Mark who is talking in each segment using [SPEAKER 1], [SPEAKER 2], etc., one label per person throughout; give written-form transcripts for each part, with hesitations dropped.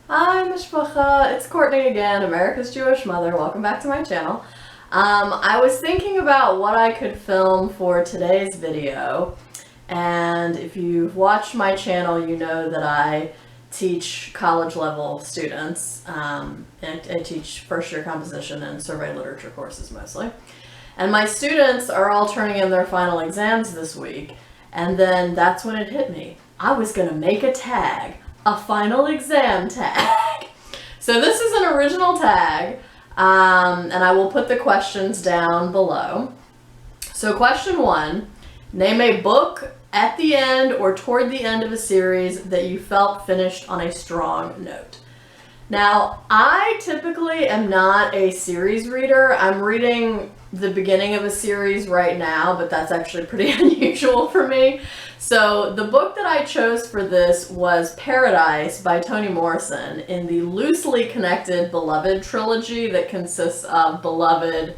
[SPEAKER 1] Hi, Mishpacha. It's Courtney again, America's Jewish mother. Welcome back to my channel. I was thinking about what I could film for today's video, and if you've watched my channel, you know that I teach college-level students. I teach first-year composition and survey literature courses mostly. And my students are all turning in their final exams this week, and then that's when it hit me. I was going to make a tag. A final exam tag. So this is an original tag, and I will put the questions down below. So question 1, name a book at the end or toward the end of a series that you felt finished on a strong note. Now, I typically am not a series reader. I'm reading the beginning of a series right now, but that's actually pretty unusual for me. So the book that I chose for this was Paradise by Toni Morrison in the loosely connected Beloved trilogy that consists of Beloved,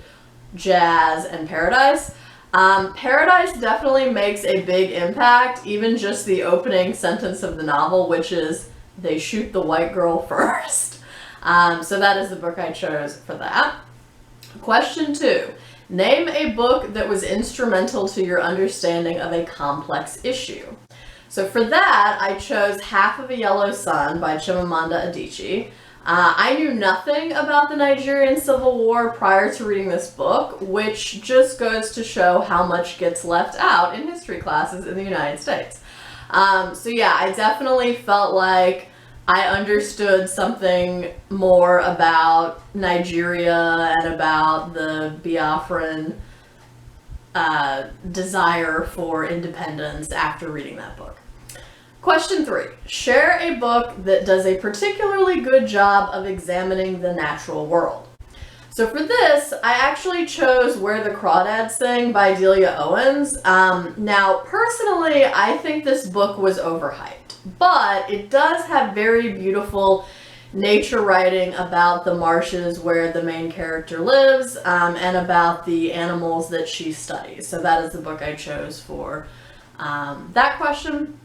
[SPEAKER 1] Jazz, and Paradise. Paradise definitely makes a big impact, even just the opening sentence of the novel, which is, they shoot the white girl first. So that is the book I chose for that. Question 2. Name a book that was instrumental to your understanding of a complex issue. So for that, I chose Half of a Yellow Sun by Chimamanda Adichie. I knew nothing about the Nigerian Civil War prior to reading this book, which just goes to show how much gets left out in history classes in the United States. So yeah, I definitely felt like I understood something more about Nigeria and about the Biafran desire for independence after reading that book. Question 3. Share a book that does a particularly good job of examining the natural world. So for this, I actually chose Where the Crawdads Thing by Delia Owens. Now, personally, I think this book was overhyped. But it does have very beautiful nature writing about the marshes where the main character lives, and about the animals that she studies. So that is the book I chose for that question.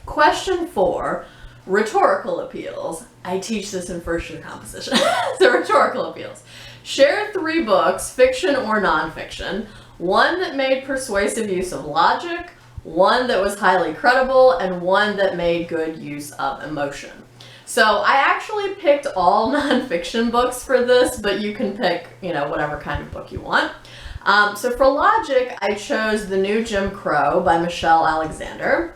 [SPEAKER 1] Question 4, rhetorical appeals. I teach this in first year composition. So rhetorical appeals. Share 3 books, fiction or nonfiction, one that made persuasive use of logic, one that was highly credible, and one that made good use of emotion. So I actually picked all nonfiction books for this, but you can pick, whatever kind of book you want. So for logic, I chose The New Jim Crow by Michelle Alexander.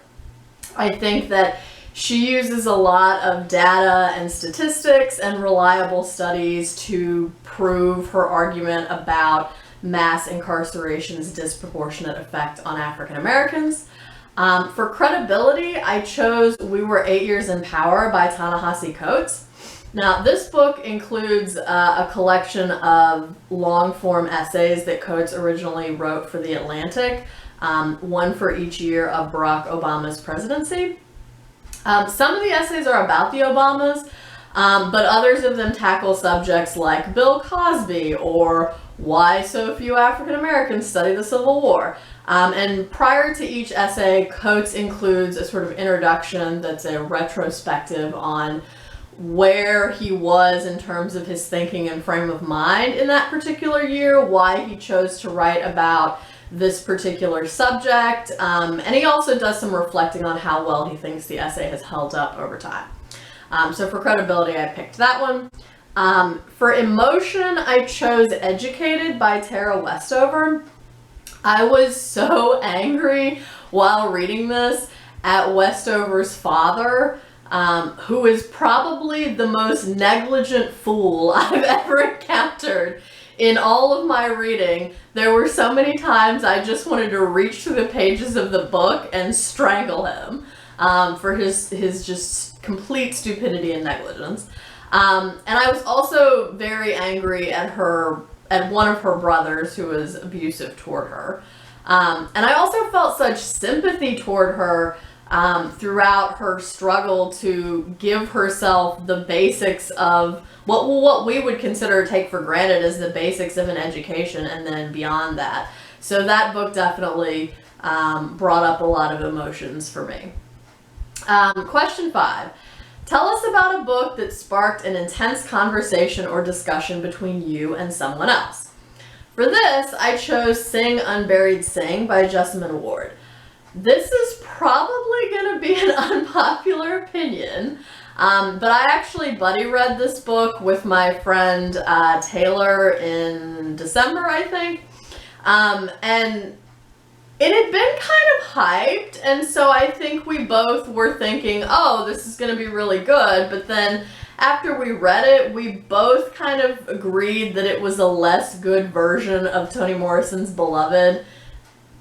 [SPEAKER 1] I think that she uses a lot of data and statistics and reliable studies to prove her argument about mass incarceration's disproportionate effect on African Americans. For credibility, I chose We Were 8 Years in Power by Ta-Nehisi Coates. Now, this book includes a collection of long-form essays that Coates originally wrote for The Atlantic, one for each year of Barack Obama's presidency. Some of the essays are about the Obamas, but others of them tackle subjects like Bill Cosby or why so few African Americans study the Civil War. And prior to each essay, Coates includes a sort of introduction that's a retrospective on where he was in terms of his thinking and frame of mind in that particular year, why he chose to write about this particular subject, and he also does some reflecting on how well he thinks the essay has held up over time. So for credibility, I picked that one. For emotion, I chose Educated by Tara Westover. I was so angry while reading this at Westover's father, who is probably the most negligent fool I've ever encountered in all of my reading. There were so many times I just wanted to reach through the pages of the book and strangle him for his just complete stupidity and negligence. And I was also very angry at one of her brothers who was abusive toward her. And I also felt such sympathy toward her throughout her struggle to give herself the basics of what we would consider take for granted as the basics of an education, and then beyond that. So that book definitely brought up a lot of emotions for me. Question 5. Tell us about a book that sparked an intense conversation or discussion between you and someone else. For this, I chose Sing Unburied Sing by Jessamine Ward. This is probably going to be an unpopular opinion, but I actually buddy read this book with my friend Taylor in December, I think, and it had been kind of hyped, and so I think we both were thinking, oh, this is going to be really good, but then after we read it, we both kind of agreed that it was a less good version of Toni Morrison's Beloved,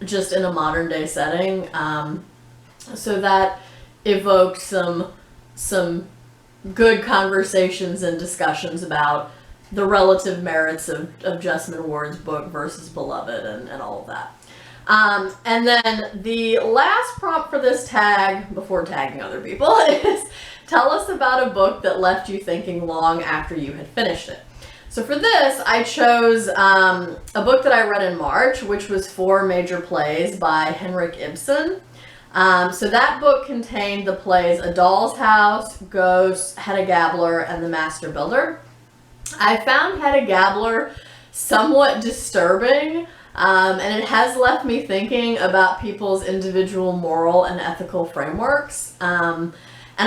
[SPEAKER 1] just in a modern day setting. So that evoked some good conversations and discussions about the relative merits of Jessamine Ward's book versus Beloved and all of that. And then the last prompt for this tag, before tagging other people, is tell us about a book that left you thinking long after you had finished it. So for this, I chose a book that I read in March, which was 4 Major Plays by Henrik Ibsen. So that book contained the plays A Doll's House, Ghosts, Hedda Gabler, and The Master Builder. I found Hedda Gabler somewhat disturbing, and it has left me thinking about people's individual moral and ethical frameworks. And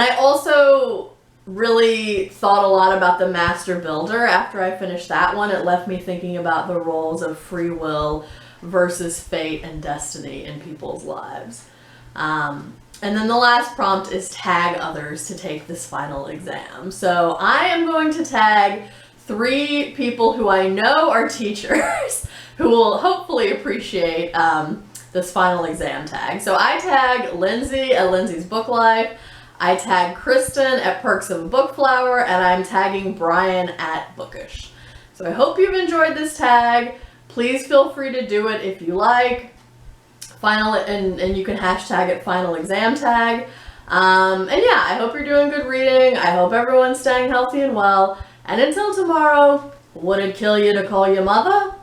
[SPEAKER 1] I also really thought a lot about The Master Builder after I finished that one. It left me thinking about the roles of free will versus fate and destiny in people's lives. And then the last prompt is tag others to take this final exam. So I am going to tag 3 people who I know are teachers who will hopefully appreciate this final exam tag. So I tag Lindsey at Lindsey's Book Life. I tag Kristin at Perks of a Bookflower, and I'm tagging Brian at Bookish. So I hope you've enjoyed this tag. Please feel free to do it if you like. And you can hashtag it final exam tag. And yeah, I hope you're doing good reading. I hope everyone's staying healthy and well. And until tomorrow, would it kill you to call your mother?